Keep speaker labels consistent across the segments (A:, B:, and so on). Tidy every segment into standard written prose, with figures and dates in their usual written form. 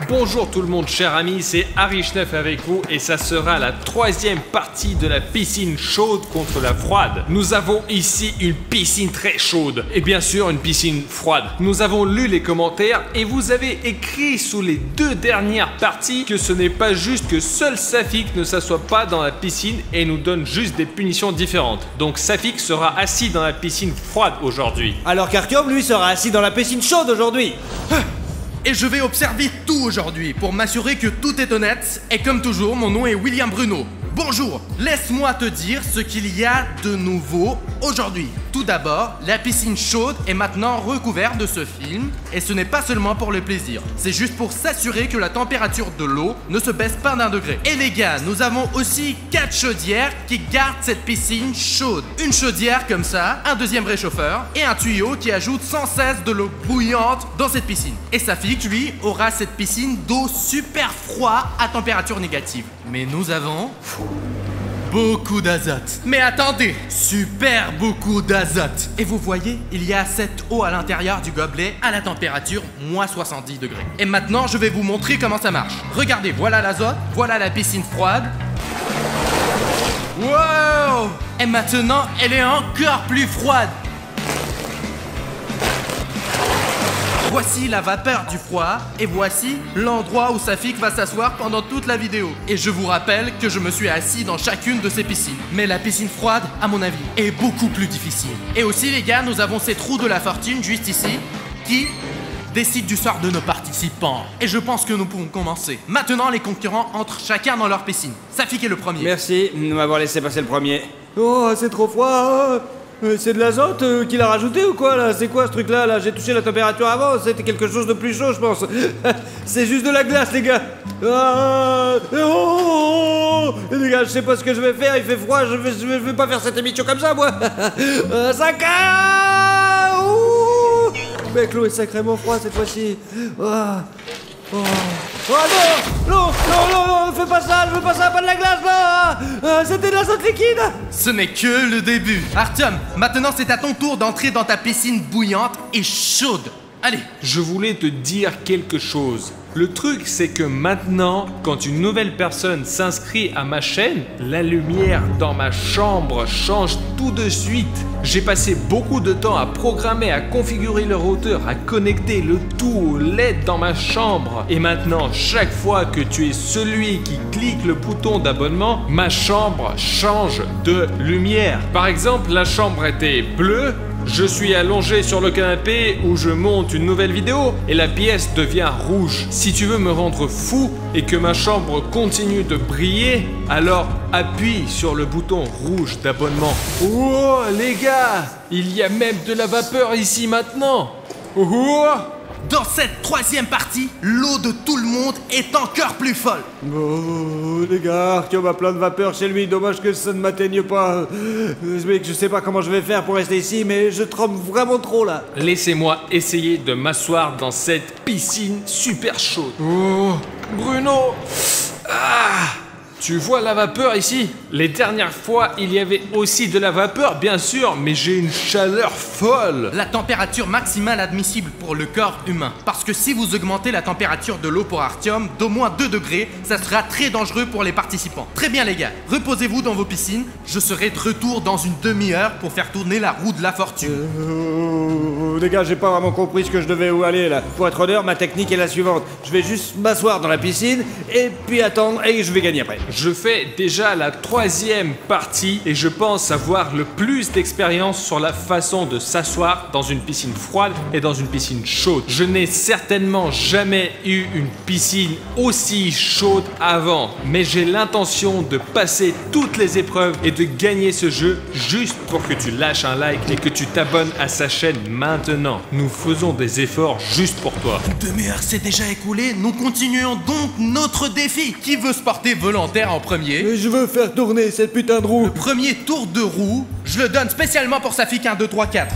A: Bonjour tout le monde, chers amis, c'est Harry9 avec vous et ça sera la troisième partie de la piscine chaude contre la froide. Nous avons ici une piscine très chaude et bien sûr une piscine froide. Nous avons lu les commentaires et vous avez écrit sous les deux dernières parties que ce n'est pas juste que seul Safik ne s'assoit pas dans la piscine et nous donne juste des punitions différentes. Donc Safik sera assis dans la piscine froide aujourd'hui.
B: Alors qu'Artyom, lui, sera assis dans la piscine chaude aujourd'hui.
C: Et je vais observer tout aujourd'hui pour m'assurer que tout est honnête. Et comme toujours, mon nom est William Bruno. Bonjour, laisse-moi te dire ce qu'il y a de nouveau aujourd'hui. Tout d'abord, la piscine chaude est maintenant recouverte de ce film. Et ce n'est pas seulement pour le plaisir. C'est juste pour s'assurer que la température de l'eau ne se baisse pas d'1 degré. Et les gars, nous avons aussi 4 chaudières qui gardent cette piscine chaude. Une chaudière comme ça, un deuxième réchauffeur et un tuyau qui ajoute sans cesse de l'eau bouillante dans cette piscine. Et Safik, lui, aura cette piscine d'eau super froide à température négative. Mais nous avons beaucoup d'azote. Mais attendez, super beaucoup d'azote. Et vous voyez, il y a cette eau à l'intérieur du gobelet à la température moins 70 degrés. Et maintenant, je vais vous montrer comment ça marche. Regardez, voilà l'azote, voilà la piscine froide. Wow! Et maintenant, elle est encore plus froide. Voici la vapeur du froid et voici l'endroit où Safik va s'asseoir pendant toute la vidéo. Et je vous rappelle que je me suis assis dans chacune de ces piscines. Mais la piscine froide, à mon avis, est beaucoup plus difficile. Et aussi les gars, nous avons ces trous de la fortune juste ici qui décident du sort de nos participants. Et je pense que nous pouvons commencer. Maintenant, les concurrents entrent chacun dans leur piscine. Safik est le premier.
B: Merci de m'avoir laissé passer le premier. Oh, c'est trop froid. C'est de l'azote qu'il a rajouté ou quoi là? C'est quoi ce truc là? J'ai touché la température avant, c'était quelque chose de plus chaud je pense. C'est juste de la glace les gars. Les gars, je sais pas ce que je vais faire, il fait froid, je vais pas faire cette émission comme ça moi. Ça casse. Mec, l'eau est sacrément froide cette fois-ci. Oh non, fais pas ça, je veux pas ça, pas de la glace là. C'était de l'azote liquide.
C: Ce n'est que le début. Artyom, maintenant c'est à ton tour d'entrer dans ta piscine bouillante et chaude. Allez.
A: Je voulais te dire quelque chose. Le truc, c'est que maintenant, quand une nouvelle personne s'inscrit à ma chaîne, la lumière dans ma chambre change tout de suite. J'ai passé beaucoup de temps à programmer, à configurer le routeur, à connecter le tout au LED dans ma chambre. Et maintenant, chaque fois que tu es celui qui clique le bouton d'abonnement, ma chambre change de lumière. Par exemple, la chambre était bleue. Je suis allongé sur le canapé où je monte une nouvelle vidéo et la pièce devient rouge. Si tu veux me rendre fou et que ma chambre continue de briller, alors appuie sur le bouton rouge d'abonnement. Oh les gars, il y a même de la vapeur ici maintenant. Oh.
C: Dans cette troisième partie, l'eau de tout le monde est encore plus folle.
B: Oh les gars, Artyom a plein de vapeur chez lui, dommage que ça ne m'atteigne pas. Je sais pas comment je vais faire pour rester ici, mais je tremble vraiment trop là.
A: Laissez-moi essayer de m'asseoir dans cette piscine super chaude. Oh, Bruno. Tu vois la vapeur ici? Les dernières fois, il y avait aussi de la vapeur, bien sûr, mais j'ai une chaleur folle.
C: La température maximale admissible pour le corps humain. Parce que si vous augmentez la température de l'eau pour Artyom d'au moins 2 degrés, ça sera très dangereux pour les participants. Très bien les gars, reposez-vous dans vos piscines. Je serai de retour dans une demi-heure pour faire tourner la roue de la fortune.
B: Les gars, j'ai pas vraiment compris ce que je devais où aller là. Pour être honnête, ma technique est la suivante. Je vais juste m'asseoir dans la piscine et puis attendre et je vais gagner après.
A: Je fais déjà la troisième partie et je pense avoir le plus d'expérience sur la façon de s'asseoir dans une piscine froide et dans une piscine chaude. Je n'ai certainement jamais eu une piscine aussi chaude avant, mais j'ai l'intention de passer toutes les épreuves et de gagner ce jeu juste pour que tu lâches un like et que tu t'abonnes à sa chaîne maintenant. Nous faisons des efforts juste pour toi.
C: Une demi-heure s'est déjà écoulée, nous continuons donc notre défi. Qui veut se porter volontaire en premier?
B: Je veux faire tourner cette putain de roue.
C: Le premier tour de roue, je le donne spécialement pour Safik. 1, 2, 3, 4.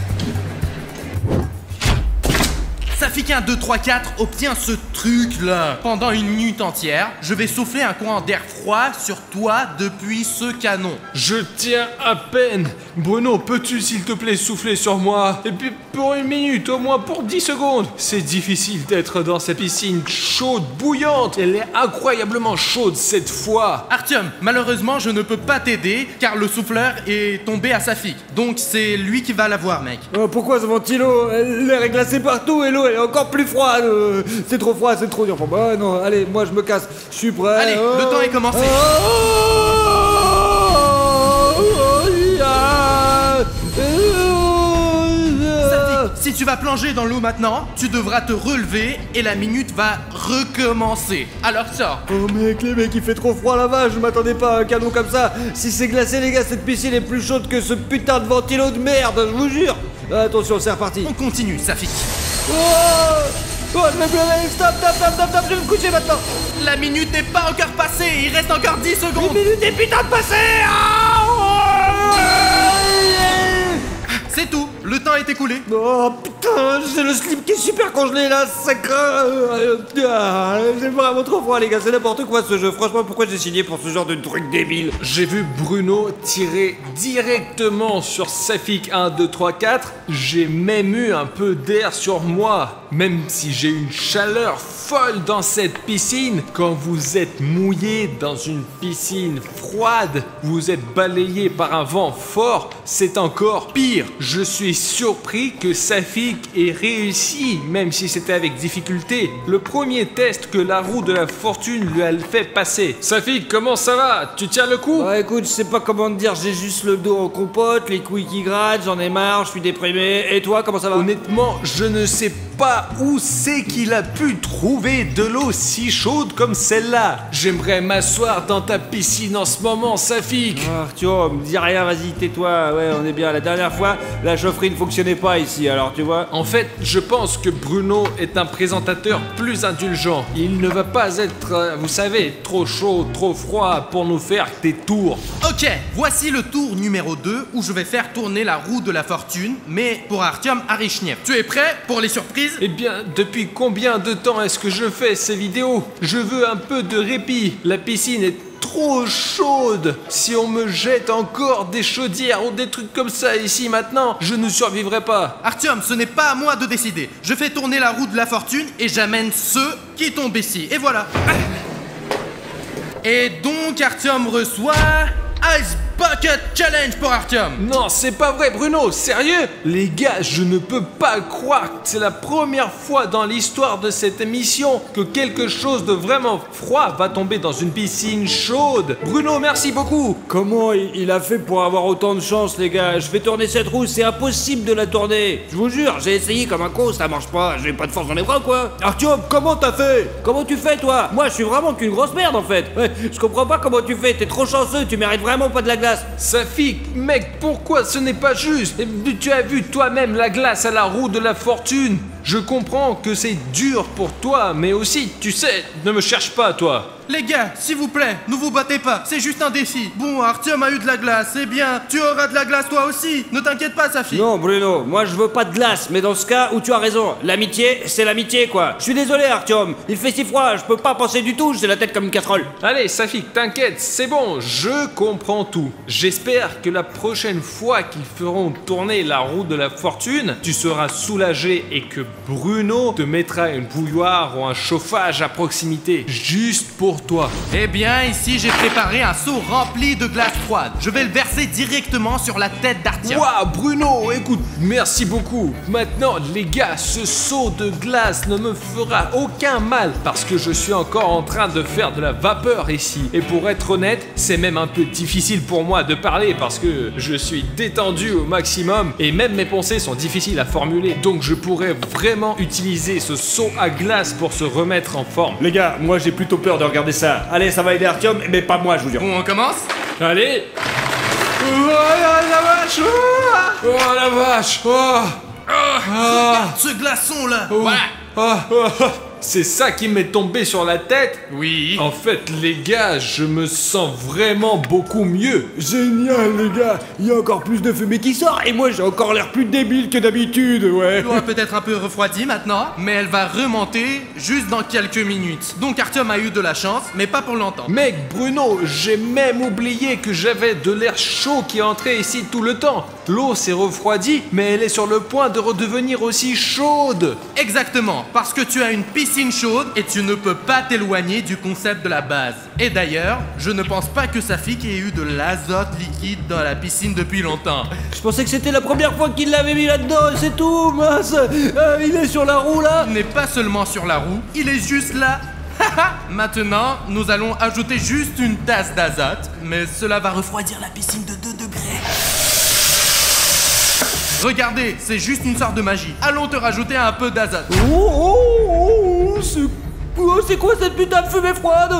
C: Safik 1, 2, 3, 4 obtient ce truc-là. Pendant 1 minute entière, je vais souffler un courant d'air froid sur toi depuis ce canon.
A: Je tiens à peine. Bruno, peux-tu s'il te plaît souffler sur moi? Et puis pour 1 minute, au moins pour 10 secondes. C'est difficile d'être dans cette piscine chaude, bouillante. Elle est incroyablement chaude cette fois.
C: Artyom, malheureusement, je ne peux pas t'aider car le souffleur est tombé à Safik. Donc c'est lui qui va l'avoir, mec.
B: Pourquoi ce ventilo? L'air est glacé partout et l'eau elle est encore plus froide. C'est trop froid, c'est trop dur pour moi. Non, allez, moi je me casse. Je suis prêt.
C: Allez, le temps est commencé. Si tu vas plonger dans l'eau maintenant, tu devras te relever et la minute va recommencer. Alors sors.
B: Oh mec, les mecs, il fait trop froid là-bas, je m'attendais pas à un canon comme ça. Si c'est glacé les gars, cette piscine est plus chaude que ce putain de ventilo de merde, je vous jure. Attention, c'est reparti.
C: On continue, Safik.
B: Oh, je vais pleurer, stop, je vais me coucher maintenant.
C: La minute n'est pas encore passée, il reste encore 10 secondes.
B: Une minute est putain de passée.
C: C'est tout, le temps est écoulé.
B: Oh putain, j'ai le slip qui est super congelé là, ça craint. J'ai vraiment trop froid les gars, c'est n'importe quoi ce jeu. Franchement, pourquoi j'ai signé pour ce genre de truc débile?
A: J'ai vu Bruno tirer directement sur Safik 1, 2, 3, 4. J'ai même eu un peu d'air sur moi. Même si j'ai une chaleur folle dans cette piscine, quand vous êtes mouillé dans une piscine froide, vous êtes balayé par un vent fort, c'est encore pire. Je suis surpris que Safik ait réussi, même si c'était avec difficulté, le premier test que la roue de la fortune lui a fait passer. Safik, comment ça va? Tu tiens le coup?
B: Bah écoute, je sais pas comment te dire, j'ai juste le dos en compote, les couilles qui grattent, j'en ai marre, je suis déprimé. Et toi, comment ça va?
A: Honnêtement, je ne sais pas où c'est qu'il a pu trouver de l'eau si chaude comme celle-là. J'aimerais m'asseoir dans ta piscine en ce moment, Safik.
B: Artyom, dis rien, vas-y, tais-toi. Ouais, on est bien. La dernière fois, la chaufferie ne fonctionnait pas ici, alors tu vois.
A: En fait, je pense que Bruno est un présentateur plus indulgent. Il ne va pas être, vous savez, trop chaud, trop froid pour nous faire des tours.
C: Ok, voici le tour numéro 2 où je vais faire tourner la roue de la fortune, mais pour Artyom Arishnev. Tu es prêt pour les surprises?
A: Eh bien, depuis combien de temps est-ce que je fais ces vidéos? Je veux un peu de répit. La piscine est trop chaude. Si on me jette encore des chaudières ou des trucs comme ça ici maintenant, je ne survivrai pas.
C: Artyom, ce n'est pas à moi de décider. Je fais tourner la roue de la fortune et j'amène ceux qui tombent ici. Et voilà. Et donc Artyom reçoit Ice Bucket Challenge pour Artyom.
A: Non, c'est pas vrai, Bruno, sérieux? Les gars, je ne peux pas croire que c'est la première fois dans l'histoire de cette émission que quelque chose de vraiment froid va tomber dans une piscine chaude. Bruno, merci beaucoup.
B: Comment il a fait pour avoir autant de chance, les gars? Je fais tourner cette roue, c'est impossible de la tourner. Je vous jure, j'ai essayé comme un con, ça marche pas. J'ai pas de force dans les bras, quoi. Artyom, comment t'as fait? Comment tu fais, toi? Moi, je suis vraiment qu'une grosse merde, en fait. Ouais, je comprends pas comment tu fais. T'es trop chanceux, tu mérites vraiment pas de la glace.
A: Safik, mec, pourquoi ce n'est pas juste? Tu as vu toi-même la glace à la roue de la fortune. Je comprends que c'est dur pour toi, mais aussi, tu sais, ne me cherche pas, toi.
C: Les gars, s'il vous plaît, ne vous battez pas, c'est juste un défi. Bon, Artyom a eu de la glace, eh bien, tu auras de la glace toi aussi. Ne t'inquiète pas, Safik.
B: Non, Bruno, moi je veux pas de glace, mais dans ce cas où tu as raison, l'amitié, c'est l'amitié, quoi. Je suis désolé, Artyom, il fait si froid, je peux pas penser du tout, j'ai la tête comme une casserole.
A: Allez, Safik, t'inquiète, c'est bon, je comprends tout. J'espère que la prochaine fois qu'ils feront tourner la roue de la fortune, tu seras soulagé et que Bruno te mettra une bouilloire ou un chauffage à proximité, juste pour toi.
C: Eh bien, ici, j'ai préparé un seau rempli de glace froide. Je vais le verser directement sur la tête d'Artyom.
A: Waouh, Bruno, écoute, merci beaucoup. Maintenant, les gars, ce seau de glace ne me fera aucun mal parce que je suis encore en train de faire de la vapeur ici. Et pour être honnête, c'est même un peu difficile pour moi de parler parce que je suis détendu au maximum et même mes pensées sont difficiles à formuler. Donc je pourrais vraiment utiliser ce seau à glace pour se remettre en forme.
B: Les gars, moi j'ai plutôt peur de regarder ça. Allez, ça va aider Artyom, mais pas moi, je vous jure.
C: Bon, on commence?
A: Allez. Oh la vache. Oh la vache. Oh.
C: Regarde ce glaçon là.
A: Oh.
C: Voilà.
A: Ah, C'est ça qui m'est tombé sur la tête?
C: Oui.
A: En fait, les gars, je me sens vraiment beaucoup mieux.
B: Génial, les gars. Il y a encore plus de fumée qui sort et moi j'ai encore l'air plus débile que d'habitude, ouais.
C: L'eau a peut-être un peu refroidi maintenant, mais elle va remonter juste dans quelques minutes. Donc Artyom a eu de la chance, mais pas pour longtemps.
A: Mec, Bruno, j'ai même oublié que j'avais de l'air chaud qui entrait ici tout le temps. L'eau s'est refroidie, mais elle est sur le point de redevenir aussi chaude.
C: Exactement, parce que tu as une piscine chaude et tu ne peux pas t'éloigner du concept de la base. Et d'ailleurs, je ne pense pas que Safik ait eu de l'azote liquide dans la piscine depuis longtemps.
B: Je pensais que c'était la première fois qu'il l'avait mis là-dedans, c'est tout, mince. Il est sur la roue là.
C: Il n'est pas seulement sur la roue, il est juste là. Maintenant, nous allons ajouter juste une tasse d'azote, mais cela va refroidir la piscine de 2 degrés. Regardez, c'est juste une sorte de magie. Allons te rajouter un peu d'azote.
B: C'est quoi cette putain de fumée froide?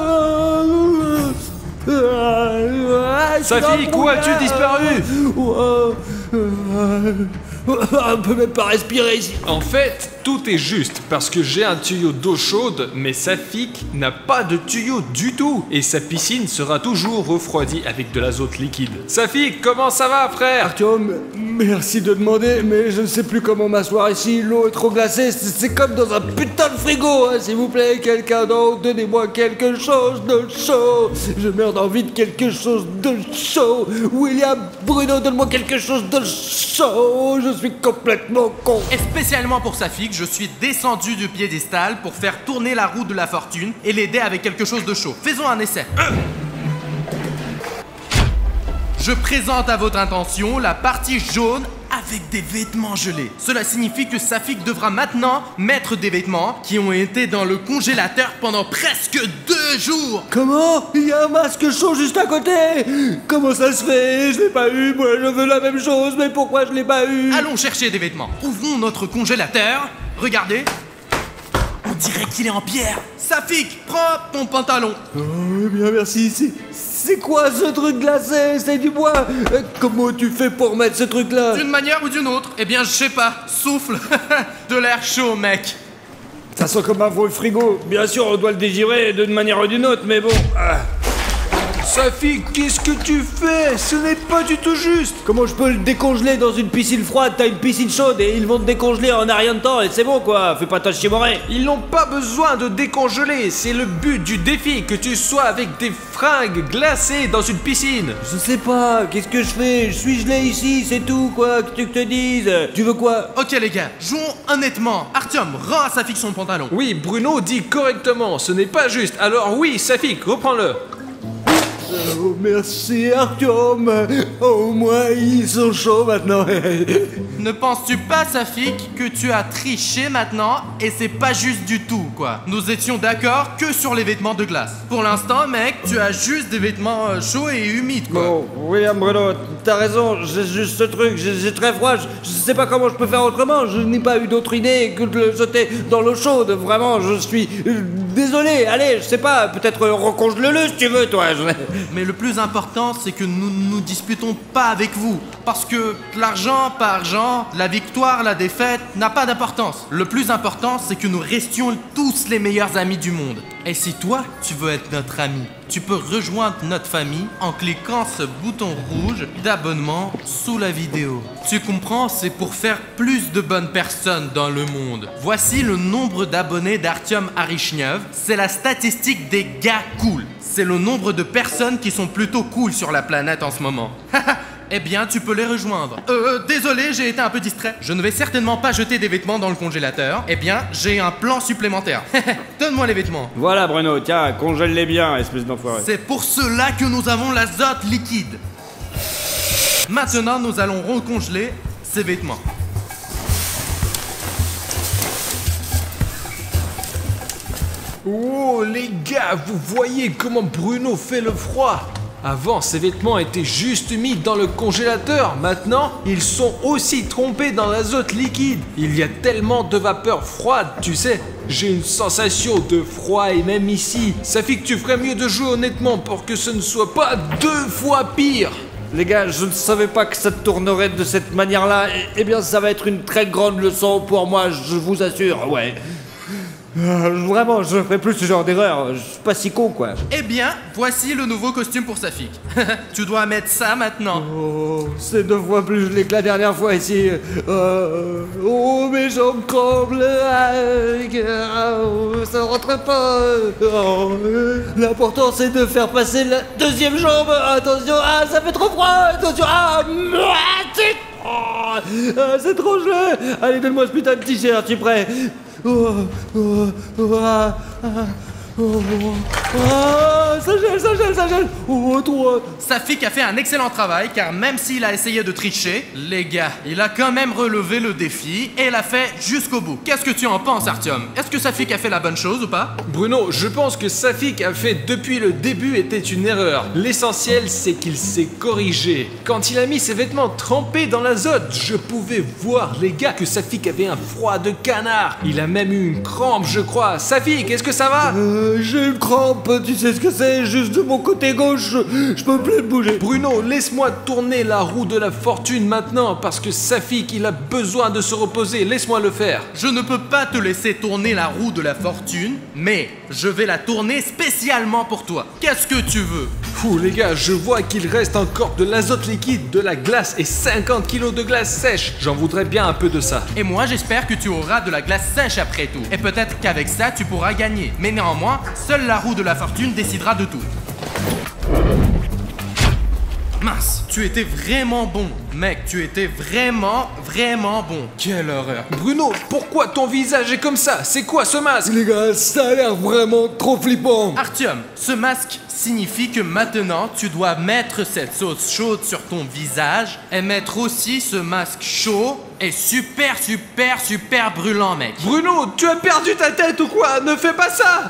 A: Safik, où as-tu disparu?
B: On peut même pas respirer ici.
A: En fait, tout est juste parce que j'ai un tuyau d'eau chaude, mais Safik n'a pas de tuyau du tout et sa piscine sera toujours refroidie avec de l'azote liquide. Safik, comment ça va, frère?
B: Artyom, merci de demander, mais je ne sais plus comment m'asseoir ici. L'eau est trop glacée, c'est comme dans un putain de frigo, hein. S'il vous plaît, quelqu'un d'autre, donnez-moi quelque chose de chaud. Je meurs d'envie de quelque chose de chaud. William, Bruno, donne-moi quelque chose de chaud. Je suis complètement con.
C: Et spécialement pour Safik, je suis descendu du piédestal pour faire tourner la roue de la fortune et l'aider avec quelque chose de chaud. Faisons un essai. Je présente à votre intention la partie jaune avec des vêtements gelés. Cela signifie que Safik devra maintenant mettre des vêtements qui ont été dans le congélateur pendant presque 2 jours.
B: Comment? Il y a un masque chaud juste à côté. Comment ça se fait? Je l'ai pas eu, moi je veux la même chose, mais pourquoi je l'ai pas eu?
C: Allons chercher des vêtements. Ouvrons notre congélateur. Regardez. On dirait qu'il est en pierre. Safik, prends ton pantalon.
B: Oh, bien merci. C'est quoi ce truc glacé? C'est du bois. Comment tu fais pour mettre ce truc là?
C: D'une manière ou d'une autre? Eh bien, je sais pas. Souffle. De l'air chaud, mec.
B: Ça sent comme un vieux frigo. Bien sûr, on doit le dégirer d'une manière ou d'une autre, mais bon.
A: Safik, qu'est-ce que tu fais? Ce n'est pas du tout juste.
B: Comment je peux le décongeler dans une piscine froide? T'as une piscine chaude et ils vont te décongeler en un rien de temps et c'est bon quoi. Fais pas ta chiemorée.
A: Ils n'ont pas besoin de décongeler. C'est le but du défi, que tu sois avec des fringues glacées dans une piscine.
B: Je sais pas, qu'est-ce que je fais? Je suis gelé ici, c'est tout quoi, que tu te dises. Tu veux quoi?
C: Ok les gars, jouons honnêtement. Artyom, rends à Safik son pantalon.
A: Oui, Bruno dit correctement, ce n'est pas juste. Alors oui, Safik, reprends-le.
B: Oh, merci Artyom. Au moins ils sont chauds maintenant.
C: Ne penses-tu pas, Safik, que tu as triché maintenant et c'est pas juste du tout, quoi? Nous étions d'accord que sur les vêtements de glace. Pour l'instant, mec, tu as juste des vêtements chauds et humides, quoi.
B: Bon, William Bruno, t'as raison, j'ai juste ce truc, j'ai très froid, je sais pas comment je peux faire autrement, je n'ai pas eu d'autre idée que de le jeter dans l'eau chaude, vraiment, je suis désolé, allez, je sais pas, peut-être recongèle-le si tu veux, toi.
C: Mais le plus important, c'est que nous ne nous disputons pas avec vous. Parce que l'argent par argent, la victoire, la défaite, n'a pas d'importance. Le plus important, c'est que nous restions tous les meilleurs amis du monde. Et si toi, tu veux être notre ami, tu peux rejoindre notre famille en cliquant ce bouton rouge d'abonnement sous la vidéo. Tu comprends, c'est pour faire plus de bonnes personnes dans le monde. Voici le nombre d'abonnés d'Artyom Arishnev. C'est la statistique des gars cool. C'est le nombre de personnes qui sont plutôt cool sur la planète en ce moment. Eh bien, tu peux les rejoindre. Désolé, j'ai été un peu distrait. Je ne vais certainement pas jeter des vêtements dans le congélateur. Eh bien, j'ai un plan supplémentaire. Donne-moi les vêtements.
B: Voilà Bruno, tiens, congèle-les bien, espèce d'enfoiré.
C: C'est pour cela que nous avons l'azote liquide. Maintenant, nous allons recongeler ces vêtements.
A: Oh les gars, vous voyez comment Bruno fait le froid? Avant, ces vêtements étaient juste mis dans le congélateur. Maintenant, ils sont aussi trempés dans l'azote liquide. Il y a tellement de vapeur froide, tu sais. J'ai une sensation de froid et même ici. Ça fait que tu ferais mieux de jouer honnêtement pour que ce ne soit pas 2 fois pire.
B: Les gars, je ne savais pas que ça tournerait de cette manière-là. Eh bien, ça va être une très grande leçon pour moi, je vous assure, ouais. Vraiment, je ferai plus ce genre d'erreur. Je suis pas si con, quoi.
C: Eh bien, voici le nouveau costume pour Safik. Tu dois mettre ça maintenant.
B: Oh, c'est 2 fois plus gelé que la dernière fois ici. Oh, mes jambes tremblent. Ça rentre pas. Oh, l'important, c'est de faire passer la 2e jambe. Attention, ça fait trop froid. Attention, c'est trop gelé. Allez, donne-moi ce putain de t-shirt, tu es prêt? Ça gèle. Oh, toi.
C: Safik a fait un excellent travail car même s'il a essayé de tricher, les gars, il a quand même relevé le défi et l'a fait jusqu'au bout. Qu'est-ce que tu en penses, Artyom? Est-ce que Safik a fait la bonne chose ou pas?
A: Bruno, je pense que Safik a fait depuis le début était une erreur. L'essentiel, c'est qu'il s'est corrigé. Quand il a mis ses vêtements trempés dans l'azote, je pouvais voir, les gars, que Safik avait un froid de canard. Il a même eu une crampe, je crois. Safik, est-ce que ça va?
B: J'ai une crampe, tu sais ce que c'est? Juste de mon côté gauche, je peux plus bouger.
A: Bruno, laisse-moi tourner la roue de la fortune maintenant, parce que Safik, il a besoin de se reposer. Laisse-moi le faire.
C: Je ne peux pas te laisser tourner la roue de la fortune, mais je vais la tourner spécialement pour toi. Qu'est-ce que tu veux?
A: Fou, les gars, je vois qu'il reste encore de l'azote liquide, de la glace et 50 kilos de glace sèche. J'en voudrais bien un peu de ça.
C: Et moi, j'espère que tu auras de la glace sèche après tout. Et peut-être qu'avec ça, tu pourras gagner. Mais néanmoins, seule la roue de la fortune décidera de tout. Mince, tu étais vraiment bon. Mec, tu étais vraiment bon. Quelle horreur.
A: Bruno, pourquoi ton visage est comme ça? C'est quoi ce masque?
B: Les gars, ça a l'air vraiment trop flippant.
C: Artyom, ce masque signifie que maintenant, tu dois mettre cette sauce chaude sur ton visage et mettre aussi ce masque chaud et super brûlant, mec.
A: Bruno, tu as perdu ta tête ou quoi? Ne fais pas ça!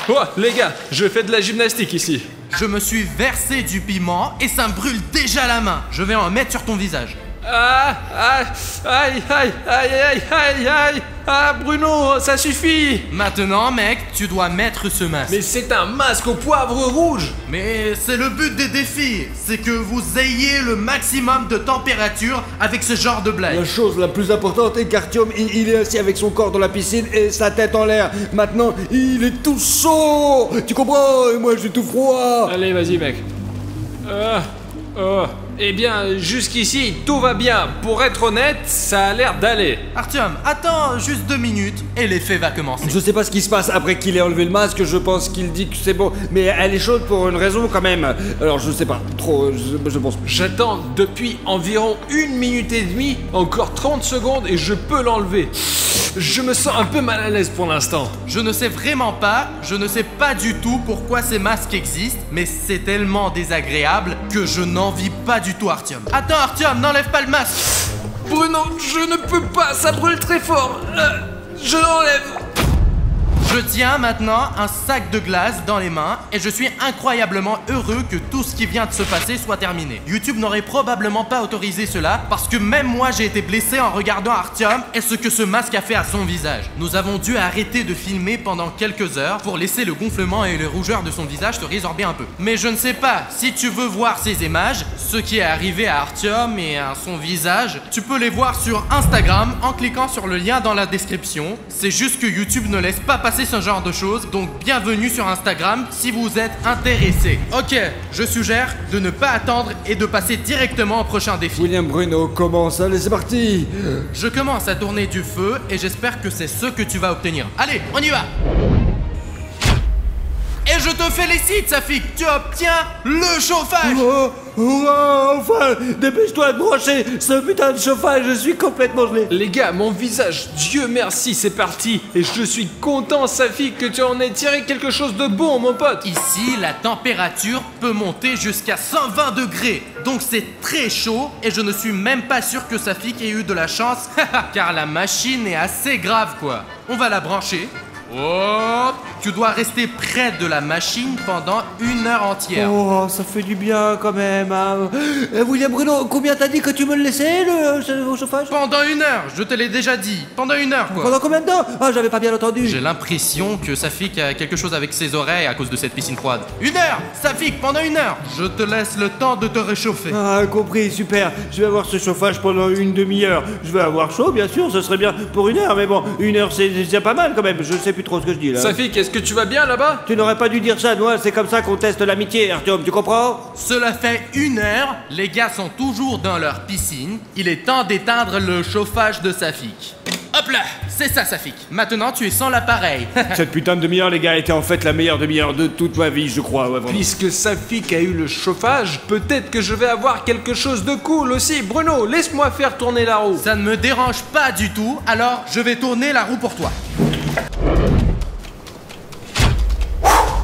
A: Oh, les gars, je fais de la gymnastique ici.
C: Je me suis versé du piment et ça me brûle déjà la main. Je vais en mettre sur ton visage.
A: Ah, Bruno, ça suffit.
C: Maintenant, mec, tu dois mettre ce masque.
A: Mais c'est un masque au poivre rouge.
C: Mais c'est le but des défis, c'est que vous ayez le maximum de température avec ce genre de blague.
B: La chose la plus importante est qu'Artyom, il est assis avec son corps dans la piscine et sa tête en l'air. Maintenant, il est tout chaud. Tu comprends? Et moi, j'ai tout froid.
A: Allez, vas-y, mec. Eh bien, jusqu'ici, tout va bien. Pour être honnête, ça a l'air d'aller.
C: Artyom, attends juste 2 minutes et l'effet va commencer.
B: Je sais pas ce qui se passe après qu'il ait enlevé le masque, je pense qu'il dit que c'est bon. Mais elle est chaude pour une raison quand même. Alors je sais pas, trop, je pense.
A: J'attends depuis environ 1 minute et demie, encore 30 secondes et je peux l'enlever. Je me sens un peu mal à l'aise pour l'instant.
C: Je ne sais vraiment pas, je ne sais pas du tout pourquoi ces masques existent, mais c'est tellement désagréable que je n'envie pas du tout Artyom. Attends Artyom, n'enlève pas le masque.
A: Bruno, je ne peux pas, ça brûle très fort. Je l'enlève.
C: Je tiens maintenant un sac de glace dans les mains et je suis incroyablement heureux que tout ce qui vient de se passer soit terminé. YouTube n'aurait probablement pas autorisé cela parce que même moi j'ai été blessé en regardant Artyom et ce que ce masque a fait à son visage. Nous avons dû arrêter de filmer pendant quelques heures pour laisser le gonflement et les rougeurs de son visage se résorber un peu. Mais je ne sais pas, si tu veux voir ces images, ce qui est arrivé à Artyom et à son visage, tu peux les voir sur Instagram en cliquant sur le lien dans la description. C'est juste que YouTube ne laisse pas passer ce genre de choses, donc bienvenue sur Instagram si vous êtes intéressé. Ok, je suggère de ne pas attendre et de passer directement au prochain défi.
B: William Bruno commence, allez c'est parti.
C: Je commence à tourner du feu et j'espère que c'est ce que tu vas obtenir. Allez, on y va. Et je te félicite, Safik, tu obtiens le chauffage.
B: Enfin, dépêche-toi de brancher ce putain de chauffage, je suis complètement gelé.
A: Les gars, mon visage, Dieu merci, c'est parti. Et je suis content, Safik, que tu en aies tiré quelque chose de bon, mon pote.
C: Ici, la température peut monter jusqu'à 120 degrés. Donc c'est très chaud et je ne suis même pas sûr que Safik ait eu de la chance. Car la machine est assez grave, quoi. On va la brancher. Oh, tu dois rester près de la machine pendant 1 heure entière.
B: Oh, ça fait du bien quand même. Hein. William Bruno, combien t'as dit que tu me le laissais au chauffage?
C: Pendant 1 heure, je te l'ai déjà dit. Pendant 1 heure, quoi.
B: Pendant combien de temps? Ah, j'avais pas bien entendu.
C: J'ai l'impression que Safik a quelque chose avec ses oreilles à cause de cette piscine froide. 1 heure, Safik, pendant 1 heure. Je te laisse le temps de te réchauffer.
B: Ah, compris, super. Je vais avoir ce chauffage pendant 1 demi-heure. Je vais avoir chaud, bien sûr, ce serait bien pour 1 heure, mais bon, 1 heure c'est déjà pas mal quand même. Je sais plus plus trop ce que je dis là.
A: Safik, est-ce que tu vas bien là-bas?
B: Tu n'aurais pas dû dire ça, Noah, c'est comme ça qu'on teste l'amitié, Artyom, tu comprends?
C: Cela fait 1 heure, les gars sont toujours dans leur piscine. Il est temps d'éteindre le chauffage de Safik. Hop là, c'est ça Safik. Maintenant tu es sans l'appareil.
B: Cette putain de demi-heure, les gars, était en fait la meilleure demi-heure de toute ma vie, je crois, ouais, vraiment.
A: Puisque Safik a eu le chauffage, peut-être que je vais avoir quelque chose de cool aussi. Bruno, laisse-moi faire tourner la roue.
C: Ça ne me dérange pas du tout, alors je vais tourner la roue pour toi.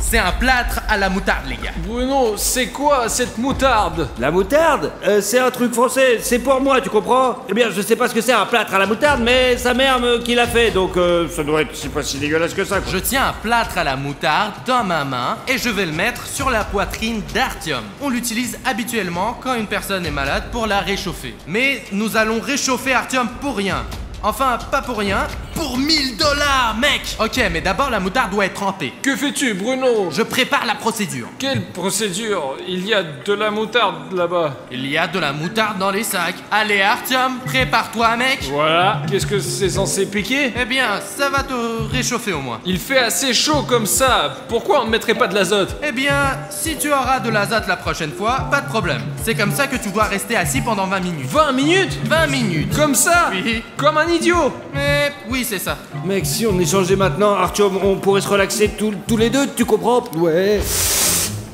C: C'est un plâtre à la moutarde, les gars.
A: Bruno, c'est quoi cette moutarde?
B: La moutarde c'est un truc français, c'est pour moi, tu comprends? Eh bien, je sais pas ce que c'est un plâtre à la moutarde, mais sa mère qui l'a fait, donc ça doit être, c'est pas si dégueulasse que ça, quoi.
C: Je tiens un plâtre à la moutarde dans ma main et je vais le mettre sur la poitrine d'Artyom. On l'utilise habituellement quand une personne est malade pour la réchauffer. Mais nous allons réchauffer Artyom pour rien. Enfin, pas pour rien, pour 1000 $, mec! Ok, mais d'abord la moutarde doit être trempée.
A: Que fais-tu, Bruno?
C: Je prépare la procédure.
A: Quelle procédure? Il y a de la moutarde là-bas.
C: Il y a de la moutarde dans les sacs. Allez, Artyom, prépare-toi, mec!
A: Voilà. Qu'est-ce que c'est censé piquer?
C: Eh bien, ça va te réchauffer au moins.
A: Il fait assez chaud comme ça. Pourquoi on ne mettrait pas de l'azote?
C: Eh bien, si tu auras de l'azote la prochaine fois, pas de problème. C'est comme ça que tu dois rester assis pendant 20 minutes.
A: 20 minutes?
C: 20 minutes!
A: Comme ça?
C: Oui.
A: Comme un idiot?
C: Mais oui, c'est ça.
B: Mec, si on échangeait maintenant, Artyom, on pourrait se relaxer tous les deux, tu comprends? Ouais.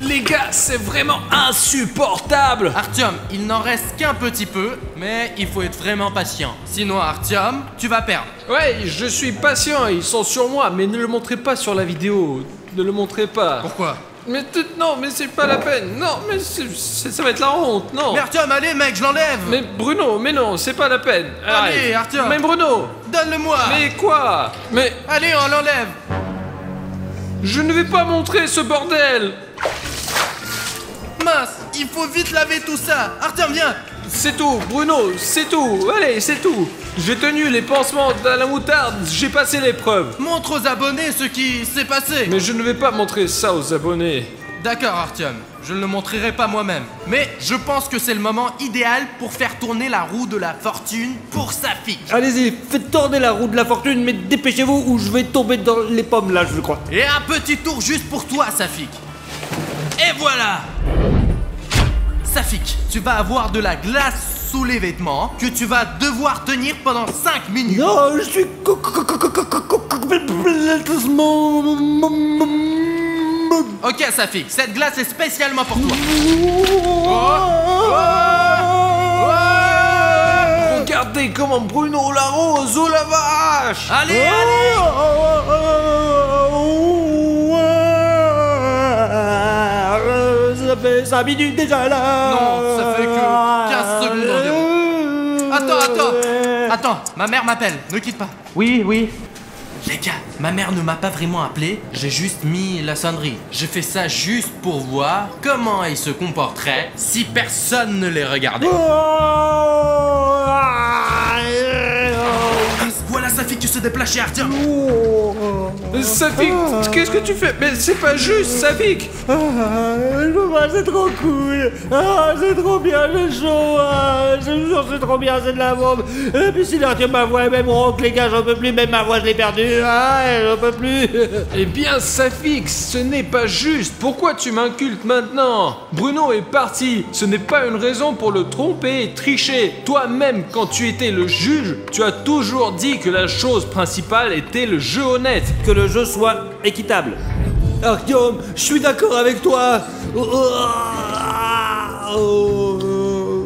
A: Les gars, c'est vraiment insupportable.
C: Artyom, il n'en reste qu'un petit peu, mais il faut être vraiment patient. Sinon, Artyom, tu vas perdre.
A: Ouais, je suis patient, ils sont sur moi, mais ne le montrez pas sur la vidéo. Ne le montrez pas.
C: Pourquoi?
A: Mais non, mais c'est pas la peine. Non, mais ça va être la honte, non.
C: Mais Artyom, allez mec, je l'enlève.
A: Mais Bruno, mais non, c'est pas la peine.
C: Allez,
A: Arrête.
C: Artyom.
A: Mais Bruno.
C: Donne-le-moi.
A: Mais quoi? Mais
C: Allez, on l'enlève.
A: je ne vais pas montrer ce bordel.
C: Mince, il faut vite laver tout ça. Artyom, viens.
A: C'est tout, Bruno, c'est tout. Allez, c'est tout. J'ai tenu les pansements à la moutarde, j'ai passé l'épreuve.
C: Montre aux abonnés ce qui s'est passé.
A: Mais je ne vais pas montrer ça aux abonnés.
C: D'accord, Artyom, je ne le montrerai pas moi-même. Mais je pense que c'est le moment idéal pour faire tourner la roue de la fortune pour Safik.
B: Allez-y, faites tourner la roue de la fortune, mais dépêchez-vous ou je vais tomber dans les pommes là, je crois.
C: Et un petit tour juste pour toi, Safik. Et voilà. Safik, tu vas avoir de la glace sous les vêtements que tu vas devoir tenir pendant 5 minutes.
B: Non, je suis
C: Ok, Safik, cette glace est spécialement pour toi.
A: Regardez comment Bruno l'arrose, oh la vache.
C: Allez, allez.
B: Ça fait 5 minutes déjà là.
C: Non, ça fait que 15 secondes environ. Attends, ma mère m'appelle, ne quitte pas. Oui. Les gars, ma mère ne m'a pas vraiment appelé, j'ai juste mis la sonnerie. J'ai fait ça juste pour voir comment elle se comporterait si personne ne les regardait. Voilà Safik qui se déplace chez Artyom.
A: Safik, qu'est-ce que tu fais? Mais c'est pas juste, Safik.
B: C'est trop cool. C'est trop bien, j'ai chaud. Je jure, c'est trop bien, c'est de la bombe. Et puis si Artyom ma voix, même ronque, les gars, j'en peux plus. Même ma voix, je l'ai perdue. J'en peux plus.
A: Eh bien, Safik, ce n'est pas juste. Pourquoi tu m'incultes maintenant? Bruno est parti. Ce n'est pas une raison pour le tromper et tricher. Toi-même, quand tu étais le juge, tu as toujours dit que la chose principale était le jeu honnête.
B: Que le jeu soit équitable. Artyom, je suis d'accord avec toi.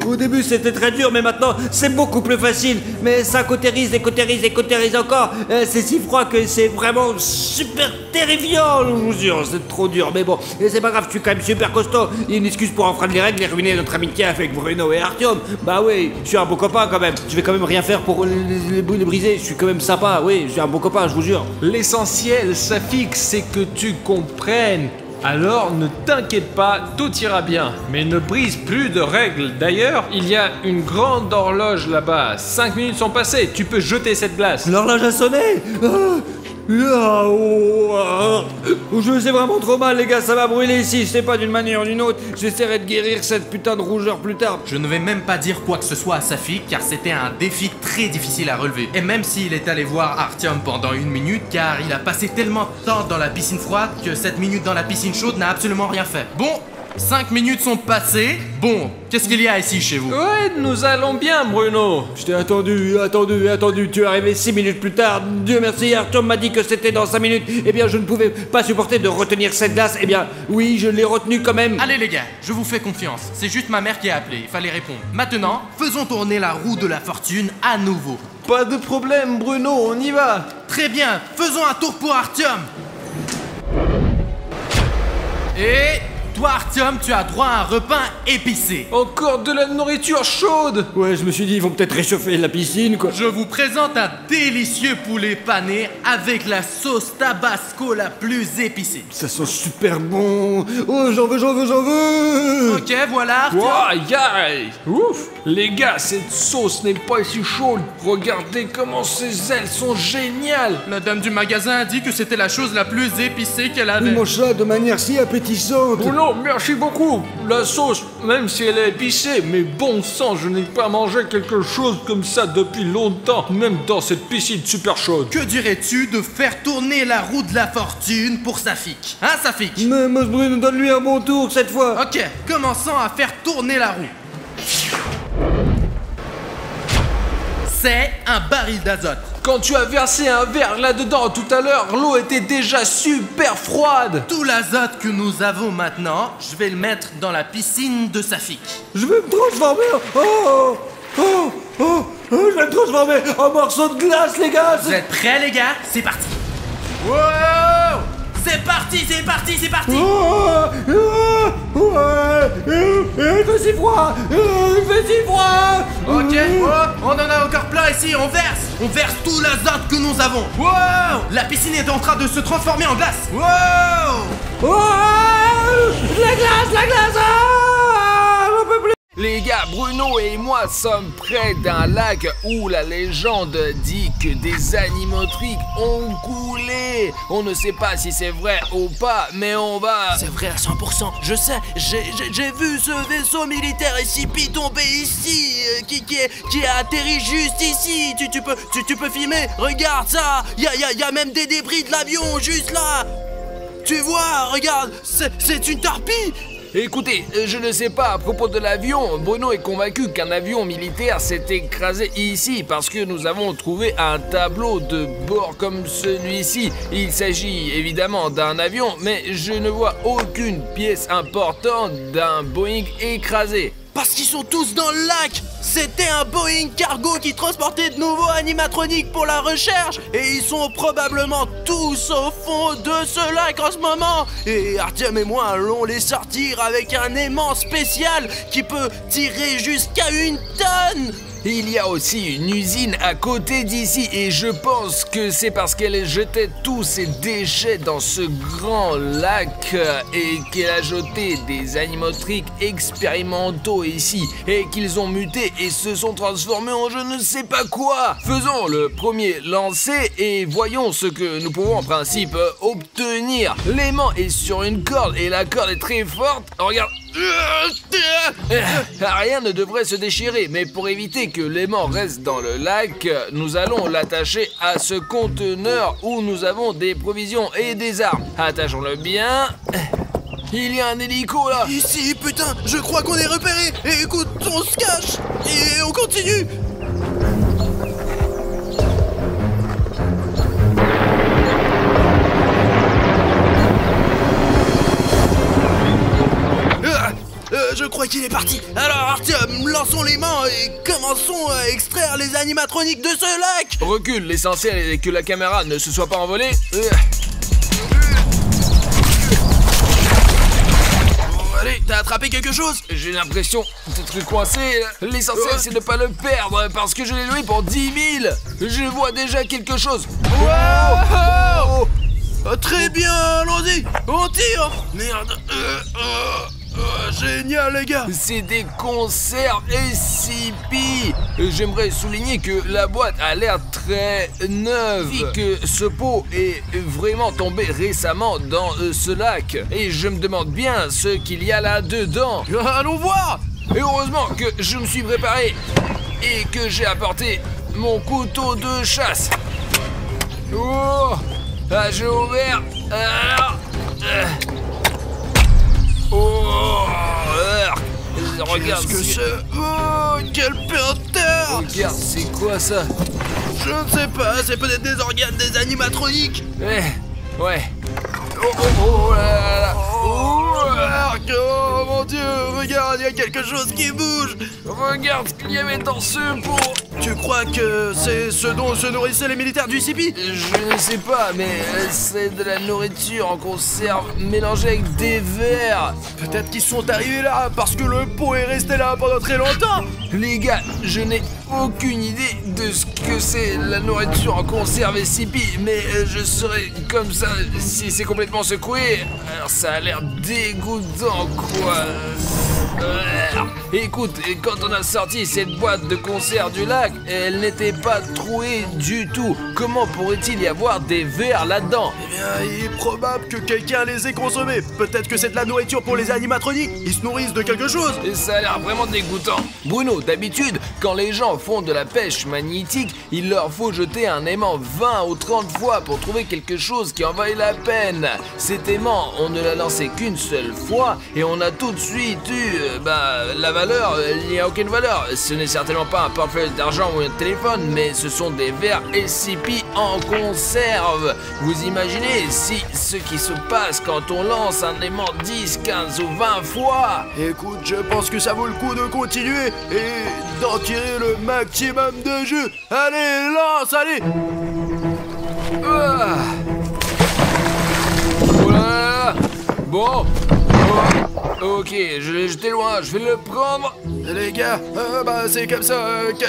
B: Au début c'était très dur, mais maintenant c'est beaucoup plus facile. Mais ça cautérise et cautérise et cautérise encore. C'est si froid que c'est vraiment super terrifiant. Je vous jure, c'est trop dur. Mais bon, et c'est pas grave, je suis quand même super costaud. Une excuse pour enfreindre les règles et ruiner notre amitié avec Bruno et Artyom. Bah oui, je suis un bon copain quand même. Je vais quand même rien faire pour les briser. Je suis quand même sympa. Oui, je suis un bon copain, je vous jure.
A: L'essentiel, Safik, c'est que tu comprennes. Alors ne t'inquiète pas, tout ira bien. Mais ne brise plus de règles. D'ailleurs, il y a une grande horloge là-bas. 5 minutes sont passées, tu peux jeter cette glace.
B: L'horloge a sonné. Ah, oh, ah. Je sais vraiment trop mal, les gars, ça va brûler ici. Je sais pas, d'une manière ou d'une autre. J'essaierai de guérir cette putain de rougeur plus tard.
C: Je ne vais même pas dire quoi que ce soit à Safik car c'était un défi très difficile à relever. Et même s'il est allé voir Artyom pendant 1 minute car il a passé tellement de temps dans la piscine froide que 7 minutes dans la piscine chaude n'a absolument rien fait. Bon, 5 minutes sont passées. Bon, qu'est-ce qu'il y a ici chez vous?
A: Ouais, nous allons bien, Bruno.
B: Je t'ai attendu. Tu es arrivé 6 minutes plus tard. Dieu merci, Artyom m'a dit que c'était dans 5 minutes. Eh bien, je ne pouvais pas supporter de retenir cette glace. Eh bien, oui, je l'ai retenue quand même.
C: Allez les gars, je vous fais confiance. C'est juste ma mère qui a appelé, il fallait répondre. Maintenant, faisons tourner la roue de la fortune à nouveau.
A: Pas de problème, Bruno, on y va.
C: Très bien, faisons un tour pour Artyom. Et toi Artyom, tu as droit à un repas épicé.
A: Encore de la nourriture chaude.
B: Ouais, je me suis dit, ils vont peut-être réchauffer la piscine, quoi.
C: Je vous présente un délicieux poulet pané avec la sauce tabasco la plus épicée.
B: Ça sent super bon. Oh, j'en veux.
C: Ok, voilà Artyom.
A: Wow, aïe. Ouf. Les gars, cette sauce n'est pas si chaude. Regardez comment ses ailes sont géniales.
C: La dame du magasin a dit que c'était la chose la plus épicée qu'elle avait.
B: Ils mangent ça de manière si appétissante.
A: Bruno, merci beaucoup. La sauce, même si elle est épicée, mais bon sang, je n'ai pas mangé quelque chose comme ça depuis longtemps, même dans cette piscine super chaude.
C: Que dirais-tu de faire tourner la roue de la fortune pour Safik? Hein, Safik?
B: Mais Mos Bruno, donne-lui un bon tour cette fois.
C: Ok, commençons à faire tourner la roue. C'est un baril d'azote.
A: Quand tu as versé un verre là-dedans tout à l'heure, l'eau était déjà super froide.
C: Tout l'azote que nous avons maintenant, je vais le mettre dans la piscine de Safik.
B: Je vais me transformer je vais me transformer en morceau de glace, les gars.
C: Vous êtes prêts, les gars? C'est parti. Wow! C'est parti.
B: Il fait si froid.
C: Ok, on en a encore plein ici, on verse tout l'azote que nous avons. Wow! La piscine est en train de se transformer en glace. Wow!
B: La glace. On peut plus.
A: Les gars, Bruno et moi sommes près d'un lac où la légende dit que des animatroniques ont coulé. On ne sait pas si c'est vrai ou pas, mais on va...
D: C'est vrai à 100%, je sais, j'ai vu ce vaisseau militaire SCP tomber ici, qui a atterri juste ici. Tu peux filmer, regarde ça, y a même des débris de l'avion juste là. Tu vois, regarde, c'est une torpille.
A: Écoutez, je ne sais pas à propos de l'avion. Bruno est convaincu qu'un avion militaire s'est écrasé ici parce que nous avons trouvé un tableau de bord comme celui-ci. Il s'agit évidemment d'un avion, mais je ne vois aucune pièce importante d'un Boeing écrasé.
D: Parce qu'ils sont tous dans le lac. C'était un Boeing cargo qui transportait de nouveaux animatroniques pour la recherche. Et ils sont probablement tous au fond de ce lac en ce moment. Et Artyom et moi allons les sortir avec un aimant spécial qui peut tirer jusqu'à 1 tonne.
A: Il y a aussi une usine à côté d'ici et je pense que c'est parce qu'elle jetait tous ses déchets dans ce grand lac et qu'elle a jeté des animatroniques expérimentaux ici et qu'ils ont muté et se sont transformés en je ne sais pas quoi. Faisons le premier lancer et voyons ce que nous pouvons en principe obtenir. L'aimant est sur une corde et la corde est très forte. Regarde. Rien ne devrait se déchirer, mais pour éviter que l'aimant reste dans le lac, nous allons l'attacher à ce conteneur où nous avons des provisions et des armes. Attachons-le bien. Il y a un hélico là.
D: Ici, putain, je crois qu'on est repéré. Et écoute, on se cache et on continue. Je crois qu'il est parti. Alors Artyom, lançons les mains et commençons à extraire les animatroniques de ce lac.
A: Recule, l'essentiel est que la caméra ne se soit pas envolée.
D: Allez, t'as attrapé quelque chose?
A: J'ai l'impression d'être coincé. L'essentiel c'est de ne pas le perdre parce que je l'ai loué pour 10 000. Je vois déjà quelque chose.
D: Wow! Très bien, allons-y, on tire. Merde.
C: Génial les gars.
E: C'est des conserves SCP. J'aimerais souligner que la boîte a l'air très neuve et que ce pot est vraiment tombé récemment dans ce lac. Et je me demande bien ce qu'il y a là-dedans.
C: Allons voir.
E: Et heureusement que je me suis préparé et que j'ai apporté mon couteau de chasse. Oh, j'ai ouvert. Regarde
C: ce que c'est. Oh, quel pervers.
E: Regarde, c'est quoi ça?
C: Je ne sais pas, c'est peut-être des organes des animatroniques.
E: Ouais. Oh là là.
C: Oh mon Dieu, regarde, il y a quelque chose qui bouge.
E: Regarde ce qu'il y avait dans ce pot.
C: Tu crois que c'est ce dont se nourrissaient les militaires du CP?
E: Je ne sais pas, mais c'est de la nourriture en conserve mélangée avec des vers.
C: Peut-être qu'ils sont arrivés là parce que le pot est resté là pendant très longtemps.
E: Les gars, je n'ai aucune idée de ce que c'est la nourriture en conserve SCP, mais je serais comme ça si c'est complètement secoué. Alors ça a l'air dégoûtant, quoi. Écoute, quand on a sorti cette boîte de conserve du lac, elle n'était pas trouée du tout. Comment pourrait-il y avoir des vers là-dedans?
C: Eh bien, il est probable que quelqu'un les ait consommés. Peut-être que c'est de la nourriture pour les animatroniques. Ils se nourrissent de quelque chose.
E: Et ça a l'air vraiment dégoûtant. Bruno, d'habitude, quand les gens font de la pêche magnétique, il leur faut jeter un aimant 20 ou 30 fois pour trouver quelque chose qui en vaille la peine. Cet aimant, on ne l'a lancé qu'une seule fois et on a tout de suite eu, la valeur, il n'y a aucune valeur. Ce n'est certainement pas un portefeuille d'argent ou un téléphone, mais ce sont des vers SCP en conserve. Vous imaginez si ce qui se passe quand on lance un aimant 10, 15 ou 20 fois?
C: Écoute, je pense que ça vaut le coup de continuer et d'en tirer le maximum de jus. Allez, lance, allez.
E: Oh là là. Bon. Ok, je l'ai jeté loin, je vais le prendre.
C: Les gars, c'est comme ça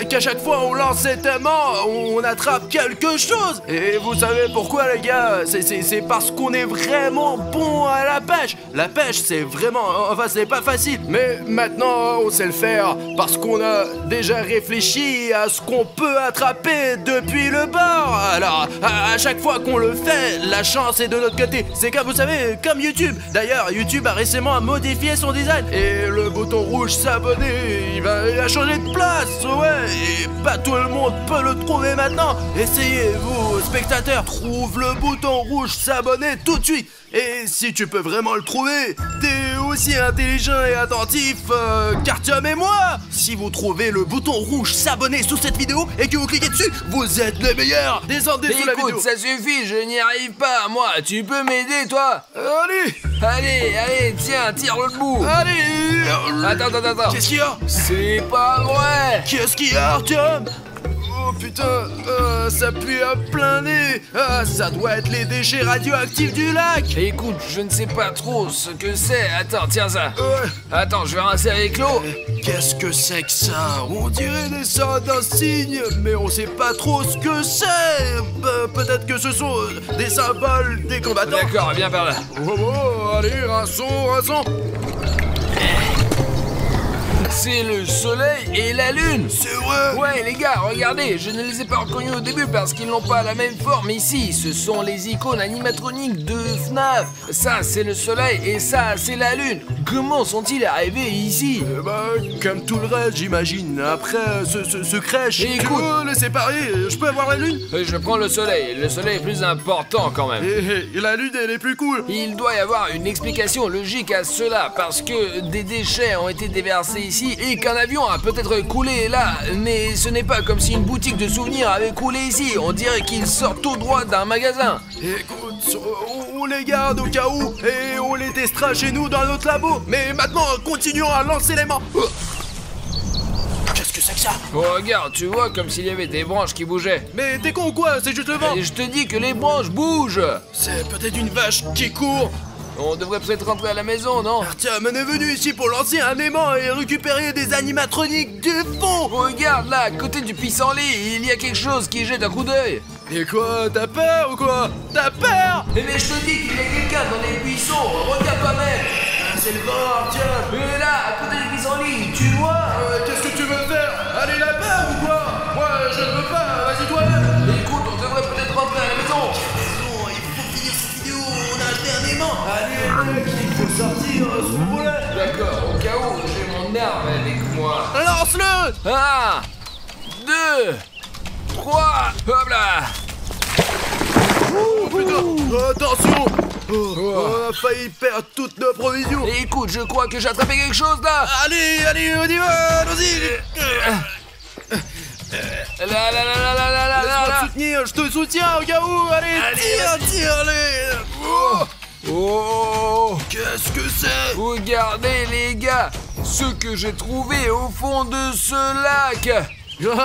C: qu'à chaque fois on lance cet aimant, on attrape quelque chose. Et vous savez pourquoi les gars? C'est parce qu'on est vraiment bon à la pêche. La pêche c'est vraiment, c'est pas facile. Mais maintenant on sait le faire parce qu'on a déjà réfléchi à ce qu'on peut attraper depuis le bord. Alors à chaque fois qu'on le fait, la chance est de notre côté. C'est comme vous savez, comme YouTube. D'ailleurs YouTube a récemment modifié son design et le bouton rouge s'abonner, il a changé de place, ouais, et pas tout le monde peut le trouver maintenant. Essayez, vous, spectateurs, trouve le bouton rouge s'abonner tout de suite. Et si tu peux vraiment le trouver, t'es aussi intelligent et attentif qu'Artyom et moi. Si vous trouvez le bouton rouge s'abonner sous cette vidéo et que vous cliquez dessus, vous êtes les meilleurs. Descendez sous la vidéo.
E: Écoute, ça suffit, je n'y arrive pas, moi. Tu peux m'aider, toi? Allez, tiens, tire le bout.
C: Allez.
E: Attends.
C: Qu'est-ce qu'il y a?
E: C'est pas vrai.
C: Qu'est-ce qu'il y a, Artyom? Oh putain, ça pue à plein nez. Ça doit être les déchets radioactifs du lac.
E: Écoute, je ne sais pas trop ce que c'est. Attends, tiens ça.
C: Ouais.
E: Attends, je vais rincer avec l'eau.
C: Qu'est-ce que c'est que ça? On dirait des sorts d'insignes, mais on sait pas trop ce que c'est. Peut-être que ce sont des symboles des combattants.
E: D'accord, viens par là.
C: Oh, allez, rinçons.
E: C'est le soleil et la lune.
C: C'est vrai.
E: Ouais les gars, regardez, je ne les ai pas reconnus au début parce qu'ils n'ont pas la même forme ici. Ce sont les icônes animatroniques de FNAF. Ça c'est le soleil et ça c'est la lune. Comment sont-ils arrivés ici?
C: Comme tout le reste j'imagine. Après ce crèche.
E: Écoute,
C: les séparer, je peux avoir la lune?
E: Je prends le soleil est plus important quand même.
C: Et la lune elle est plus cool.
E: Il doit y avoir une explication logique à cela parce que des déchets ont été déversés ici et qu'un avion a peut-être coulé là, mais ce n'est pas comme si une boutique de souvenirs avait coulé ici. On dirait qu'il sort tout droit d'un magasin.
C: Écoute, on les garde au cas où et on les testera chez nous dans notre labo. Mais maintenant, continuons à lancer l'aimant. Qu'est-ce que c'est que ça?
E: Oh, regarde, tu vois comme s'il y avait des branches qui bougeaient.
C: Mais t'es con ou quoi? C'est juste le vent.
E: Et je te dis que les branches bougent.
C: C'est peut-être une vache qui court.
E: On devrait peut-être rentrer à la maison, non?
C: Artyom est venu ici pour lancer un aimant et récupérer des animatroniques du fond.
E: Regarde là, à côté du pissenlit, il y a quelque chose qui jette un coup d'œil.
C: Et quoi? T'as peur ou quoi? T'as peur?
E: Mais je te dis qu'il y a quelqu'un dans les buissons, regarde toi-même.
C: C'est
D: c'est le bord, tiens.
E: Mais là, à côté des pissenlits, tu vois?
C: Qu'est-ce que tu veux faire? Aller là-bas ou quoi? Moi, je ne veux pas, vas-y toi-même.
E: Écoute, on devrait peut-être rentrer à la maison.
D: Bon, il faut finir cette vidéo, on a acheté un aimant. Allez, mec, il faut sortir ce volet.
E: D'accord, au cas où, j'ai mon arme avec moi.
D: Lance-le.
E: 1, 2, 3, hop là.
C: Oh putain, attention. On a failli perdre toutes nos provisions.
E: Écoute, je crois que j'ai attrapé quelque chose là.
C: Allez, on y va, allons-y.
E: Là.
C: Laisse-moi te soutenir, je te soutiens au cas où. Allez, tire.
E: Oh,
C: Qu'est-ce que c'est?
E: regardez les gars, ce que j'ai trouvé au fond de ce lac.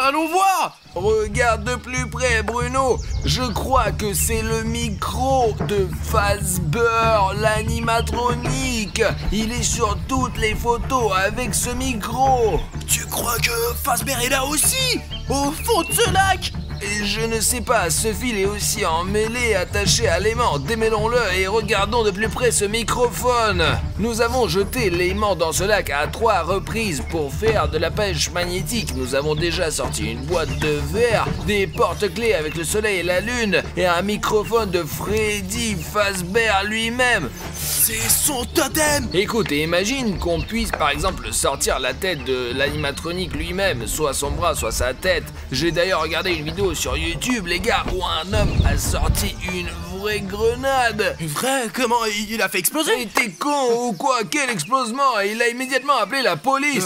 C: Allons voir.
E: Regarde de plus près, Bruno. Je crois que c'est le micro de Fazbear, l'animatronique. Il est sur toutes les photos avec ce micro.
D: Tu crois que Fazbear est là aussi? Au fond de ce lac?
E: Et je ne sais pas, ce fil est aussi emmêlé, attaché à l'aimant. Démêlons-le et regardons de plus près ce microphone. Nous avons jeté l'aimant dans ce lac à 3 reprises pour faire de la pêche magnétique. Nous avons déjà sorti une boîte de verre, des porte-clés avec le soleil et la lune, et un microphone de Freddy Fazbear lui-même.
D: C'est son totem.
E: Écoute, et imagine qu'on puisse par exemple sortir la tête de l'animatronique lui-même, soit son bras, soit sa tête. J'ai d'ailleurs regardé une vidéo sur YouTube, les gars, où un homme a sorti une vraie grenade.
D: Une vraie? Comment il a fait exploser?
E: Mais t'es con ou quoi? Quel explosement! Il a immédiatement appelé la police.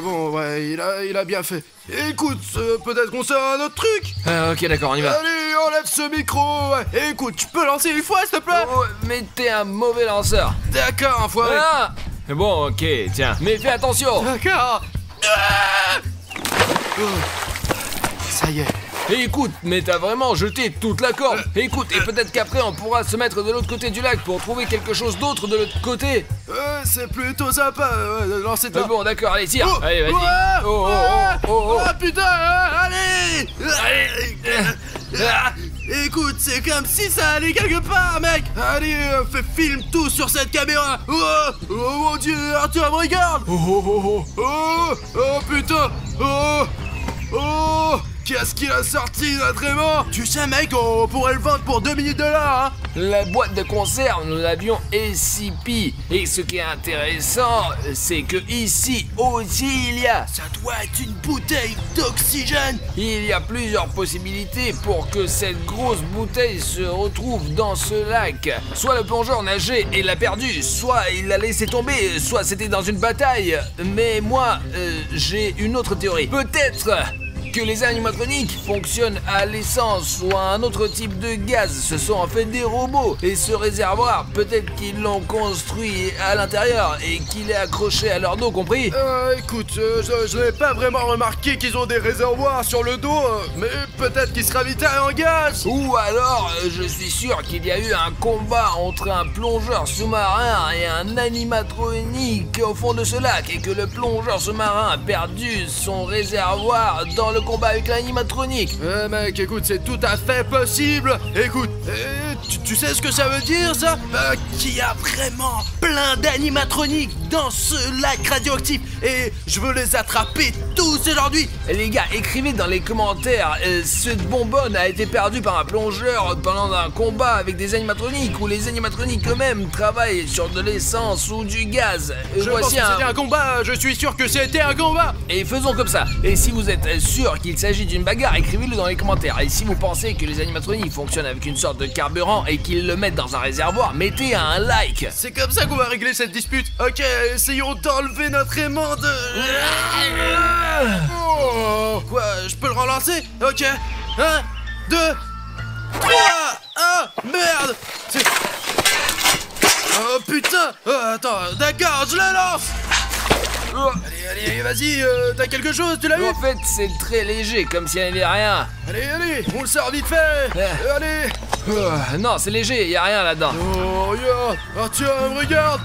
C: Bon, ouais, il a bien fait. Écoute, peut-être qu'on sait un autre truc.
E: Ok, d'accord, on y va.
C: Allez, enlève ce micro. Ouais. Écoute, tu peux lancer une fois, s'il te plaît?
E: Oh, mais t'es un mauvais lanceur.
C: D'accord, enfoiré.
E: Ah! Bon, ok, tiens, mais fais attention.
C: D'accord. Ça y est.
E: Écoute, mais t'as vraiment jeté toute la corde. Écoute, et peut-être qu'après on pourra se mettre de l'autre côté du lac pour trouver quelque chose d'autre de l'autre côté.
C: C'est plutôt sympa de lancer de là.
E: Bon, d'accord, allez, tire.
C: Oh,
E: Allez, vas-y.
C: oh,
E: Oh.
C: Ah putain, allez.
D: Écoute, c'est comme si ça allait quelque part, mec.
C: Allez, fais film tout sur cette caméra. Oh mon dieu, Arthur me regarde. Oh putain. Oh, qu'est-ce qu'il a sorti, notre aimant?
D: Tu sais, mec, on pourrait le vendre pour 2 000 $, hein.
E: La boîte de conserve, nous l'avions SCP. Et ce qui est intéressant, c'est que ici aussi il y a.
D: Ça doit être une bouteille d'oxygène.
E: Il y a plusieurs possibilités pour que cette grosse bouteille se retrouve dans ce lac. Soit le plongeur nageait et l'a perdu, soit il l'a laissé tomber, soit c'était dans une bataille. Mais moi, j'ai une autre théorie. Peut-être que les animatroniques fonctionnent à l'essence ou à un autre type de gaz. Ce sont en fait des robots. Et ce réservoir, peut-être qu'ils l'ont construit à l'intérieur et qu'il est accroché à leur dos, compris?
C: Écoute, je n'ai pas vraiment remarqué qu'ils ont des réservoirs sur le dos, mais peut-être qu'ils se ravitaillent en gaz.
E: Ou alors, je suis sûr qu'il y a eu un combat entre un plongeur sous-marin et un animatronique au fond de ce lac et que le plongeur sous-marin a perdu son réservoir dans le combat avec l'animatronique.
C: Mec, écoute, c'est tout à fait possible. Écoute, tu sais ce que ça veut dire, ça?
D: Qu'il y a vraiment plein d'animatroniques dans ce lac radioactif et je veux les attraper tous aujourd'hui.
E: Les gars, écrivez dans les commentaires, cette bonbonne a été perdue par un plongeur pendant un combat avec des animatroniques ou les animatroniques eux-mêmes travaillent sur de l'essence ou du gaz.
C: Je pense que c'était un combat, je suis sûr que c'était un combat.
E: Et faisons comme ça. Et si vous êtes sûr qu'il s'agit d'une bagarre, écrivez-le dans les commentaires. Et si vous pensez que les animatroniques fonctionnent avec une sorte de carburant et qu'ils le mettent dans un réservoir, mettez un like.
C: C'est comme ça qu'on va régler cette dispute. Ok, essayons d'enlever notre aimant de...
D: Quoi, je peux le relancer? Ok, 1, 2, 3. Ah, merde. Oh putain. Attends, d'accord, je le lance. Allez, vas-y, t'as quelque chose, tu l'as vu?
E: En fait, c'est très léger, comme s'il n'y avait rien.
C: Allez, on le sort vite fait. Allez.
E: Non, c'est léger, y a rien là-dedans.
C: Oh, regarde. Arthur, regarde.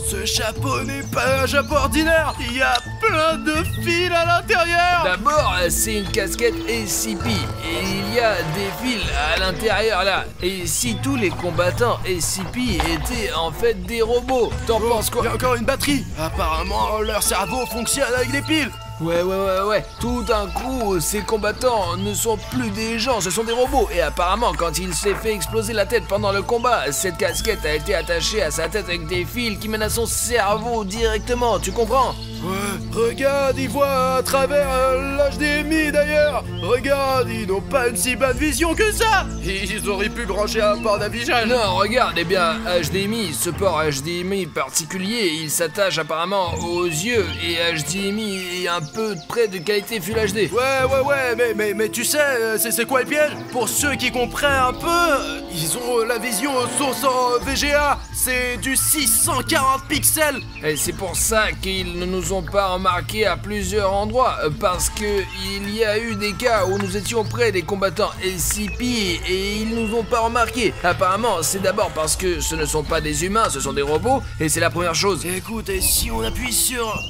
D: Ce chapeau n'est pas un chapeau ordinaire. Il y a plein de fils à l'intérieur.
E: D'abord, c'est une casquette SCP et il y a des fils à l'intérieur là. Et si tous les combattants SCP étaient en fait des robots, t'en penses quoi?
D: Il y a encore une batterie. Apparemment, leur cerveau fonctionne avec des piles.
E: Ouais. Tout d'un coup, ces combattants ne sont plus des gens, ce sont des robots. Et apparemment, quand il s'est fait exploser la tête pendant le combat, cette casquette a été attachée à sa tête avec des fils qui mènent à son cerveau directement, tu comprends?
D: Ouais, regarde, ils voient à travers l'HDMI d'ailleurs. Regarde, ils n'ont pas une si bonne vision que ça. Ils auraient pu brancher un port d'affichage.
E: Non, regarde, eh bien, HDMI, ce port HDMI particulier, il s'attache apparemment aux yeux et HDMI est un peu près de qualité Full HD.
D: Ouais, mais tu sais, c'est quoi le piège? Pour ceux qui comprennent un peu, ils ont la vision source en VGA, c'est du 640 pixels.
E: Et c'est pour ça qu'ils ne nous ont pas remarqué à plusieurs endroits, parce que il y a eu des cas où nous étions près des combattants SCP et ils nous ont pas remarqué. Apparemment, c'est d'abord parce que ce ne sont pas des humains, ce sont des robots, et c'est la première chose.
D: Écoute, et si on appuie sur...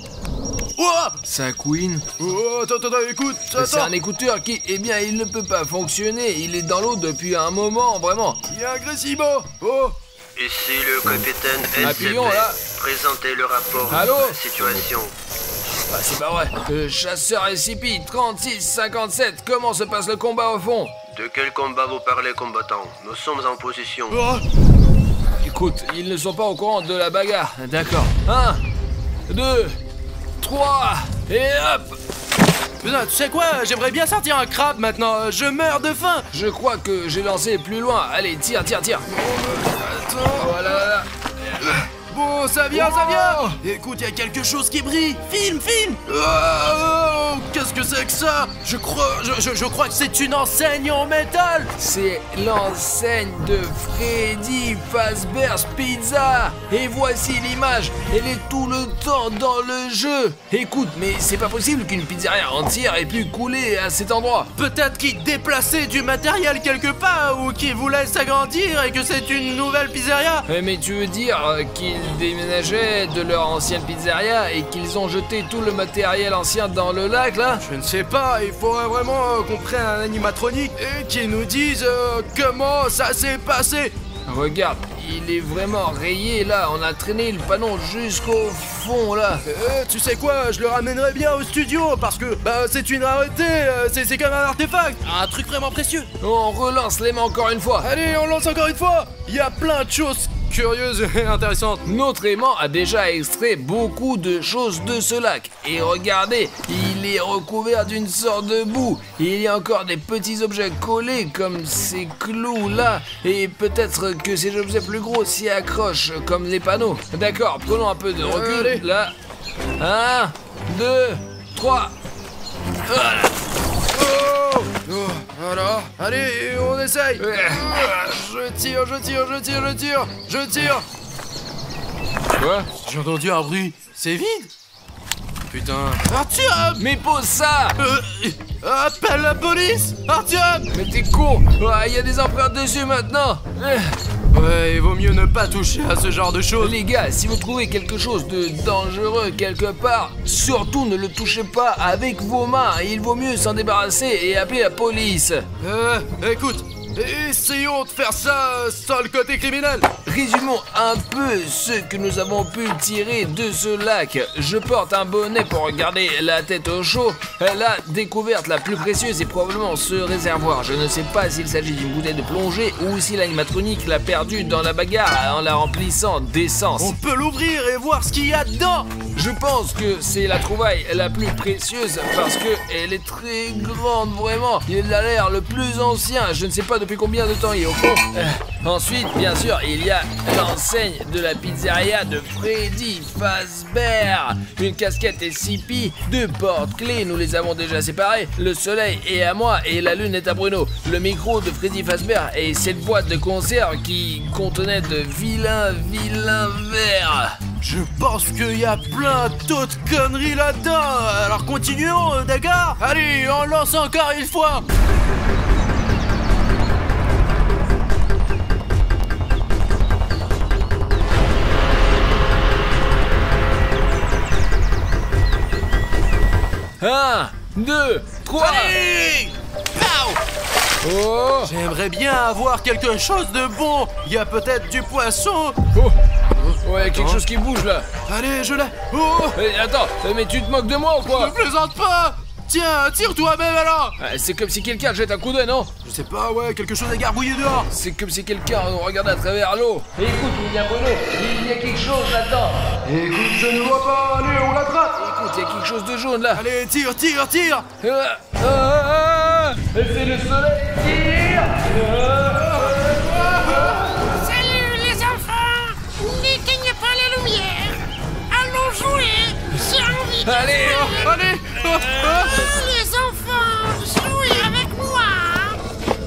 D: Oh,
E: Ça couine.
D: oh, attends, écoute,
E: C'est
D: attends.
E: un écouteur qui, eh bien, il ne peut pas fonctionner. Il est dans l'eau depuis un moment, vraiment.
D: Il y a un Gressimo. Oh,
F: Ici le capitaine SCP.
E: Appuyons, là.
F: Présentez le rapport
E: Allô
F: de la situation.
E: Ah, c'est pas vrai. Chasseur SCP 3657, comment se passe le combat au fond?
F: De quel combat vous parlez, combattant? Nous sommes en position.
D: oh.
E: Écoute, ils ne sont pas au courant de la bagarre. D'accord. 1, 2, 3, et hop!
D: Putain, tu sais quoi? J'aimerais bien sortir un crabe maintenant. Je meurs de faim.
E: Je crois que j'ai lancé plus loin. Allez, tire.
D: Attends.
E: Voilà.
D: Bon, ça vient. Écoute, il y a quelque chose qui brille. Filme. Oh, qu'est-ce que c'est que ça? Je crois que c'est une enseigne en métal.
E: C'est l'enseigne de Freddy Fazbear's Pizza. Et voici l'image. Elle est tout le temps dans le jeu. Écoute, mais c'est pas possible qu'une pizzeria entière ait pu couler à cet endroit.
D: Peut-être qu'ils déplaçaient du matériel quelque part ou qu'ils voulaient s'agrandir et que c'est une nouvelle pizzeria.
E: Mais tu veux dire qu'ils déménageaient de leur ancienne pizzeria et qu'ils ont jeté tout le matériel ancien dans le lac là?
D: Je ne sais pas, il faudrait vraiment qu'on prenne un animatronique et qu'il nous dise comment ça s'est passé.
E: Regarde, il est vraiment rayé là, on a traîné le panneau jusqu'au fond là.
D: Tu sais quoi, je le ramènerai bien au studio parce que c'est une rareté, c'est comme un artefact, un truc vraiment précieux.
E: On relance l'aimant encore une fois.
D: Allez, on lance encore une fois. Il y a plein de choses curieuses et intéressantes.
E: Notre aimant a déjà extrait beaucoup de choses de ce lac. Et regardez, il est recouvert d'une sorte de boue. Il y a encore des petits objets collés comme ces clous là. Et peut-être que ces objets plus gros s'y accrochent comme des panneaux. D'accord, prenons un peu de recul.
D: Allez.
E: Là. 1, 2, 3. Voilà.
D: Oh, voilà. Allez, on essaye.
E: Ouais.
D: Je tire.
E: Quoi?
D: J'ai entendu un bruit. C'est vide. Putain. Artyom!
E: Mais pose ça!
D: Appelle la police! Artyom!
E: Mais t'es con! Il y a des empreintes dessus maintenant!
D: Ouais, il vaut mieux ne pas toucher à ce genre de choses.
E: Les gars, si vous trouvez quelque chose de dangereux quelque part, surtout ne le touchez pas avec vos mains. Il vaut mieux s'en débarrasser et appeler la police.
D: Écoute, essayons de faire ça sans le côté criminel.
E: Résumons un peu ce que nous avons pu tirer de ce lac. Je porte un bonnet pour garder la tête au chaud. La découverte la plus précieuse est probablement ce réservoir. Je ne sais pas s'il s'agit d'une bouteille de plongée ou si l'animatronique l'a perdue dans la bagarre en la remplissant d'essence.
D: On peut l'ouvrir et voir ce qu'il y a dedans.
E: Je pense que c'est la trouvaille la plus précieuse parce que elle est très grande, vraiment. Il a l'air le plus ancien. Je ne sais pas depuis combien de temps il est au fond. Ensuite, bien sûr, il y a l'enseigne de la pizzeria de Freddy Fazbear. Une casquette SCP, 2 porte-clés, nous les avons déjà séparés. Le soleil est à moi et la lune est à Bruno. Le micro de Freddy Fazbear et cette boîte de conserve qui contenait de vilains verres.
D: Je pense qu'il y a plein d'autres conneries là-dedans. Alors continuons, d'accord? Allez, on lance encore une fois.
E: 1, 2, 3.
D: Allez! Pow!
E: Oh.
D: J'aimerais bien avoir quelque chose de bon. Il y a peut-être du poisson.
E: Oh. Ouais, y a quelque chose qui bouge là.
D: Allez, je l'ai. Oh!
E: Attends, mais tu te moques de moi ou
D: Ne
E: quoi?
D: plaisante pas! Tiens, tire toi-même alors!
E: C'est comme si quelqu'un jette un coup d'œil, non?
D: Je sais pas, ouais, quelque chose est garbouillé dehors.
E: C'est comme si quelqu'un regardait à travers l'eau. Écoute, William Bruno, il y a quelque chose là-dedans.
D: Écoute, je ne vois pas. Allez, on l'attrape!
E: Écoute, il y a quelque chose de jaune là.
D: Allez, tire!
E: C'est le soleil, tire.
G: Salut les enfants! N'éteignez pas la lumière! Allons jouer! J'ai envie de
E: Allez,
G: jouer!
D: Allez!
G: Les enfants, jouez avec moi!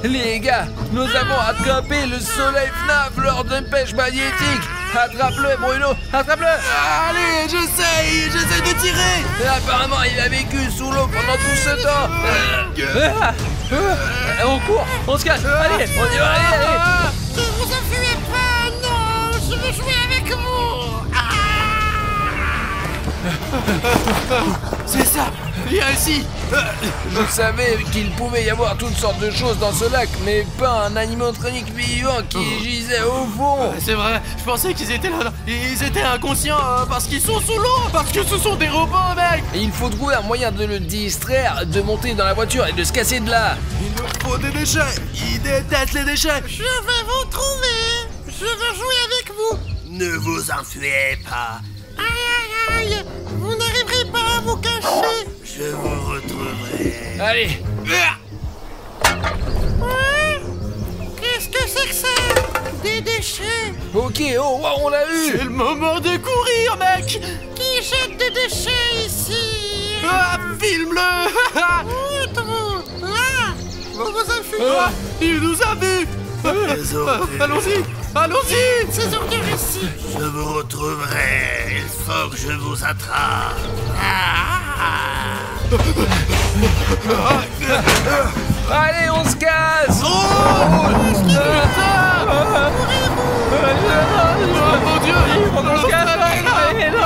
E: Les gars, nous avons attrapé le soleil FNAF lors d'une pêche magnétique. Attrape-le, Bruno, attrape-le.
D: Allez, j'essaye de tirer!
E: Apparemment, il a vécu sous l'eau pendant tout ce temps. On court, on se casse. Allez, on y va, allez.
G: Ne vous enfuyez pas! Non! Je veux jouer avec vous!
D: C'est ça! Viens ici!
E: Je savais qu'il pouvait y avoir toutes sortes de choses dans ce lac, mais pas un animatronique vivant qui gisait au fond.
D: C'est vrai, je pensais qu'ils étaient là. Ils étaient inconscients parce qu'ils sont sous l'eau, parce que ce sont des robots, mec!
E: Et il faut trouver un moyen de le distraire, de monter dans la voiture et de se casser de là.
D: Il nous faut des déchets! Ils détestent les déchets!
G: Je vais vous trouver! Je veux jouer avec vous!
F: Ne vous enfuyez pas.
G: Aïe aïe aïe! Vous n'arriverez pas à vous cacher!
F: Je vous retrouverai.
E: Allez.
G: Ouais? Qu'est-ce que c'est que ça? Des déchets!
E: Ok, oh, wow, on l'a eu.
D: C'est le moment de courir, mec!
G: Qui jette des déchets ici?
D: Ah, filme-le!
G: Où êtes-vous? Là! Vous vous enfuyez!
D: Ah, il nous a vus! Allons-y! Allons-y!
G: Ces ordures ici!
F: Je vous retrouverai. Il faut que je vous attrape.
E: Allez, on se casse.
D: Oh mon Dieu!
E: On se casse. Allez, non.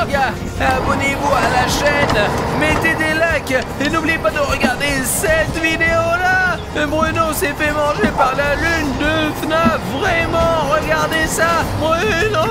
E: Les gars, abonnez-vous à la chaîne, mettez des likes et n'oubliez pas de regarder cette vidéo-là. Bruno s'est fait manger par la lune de FNAF. Vraiment, regardez ça, Bruno.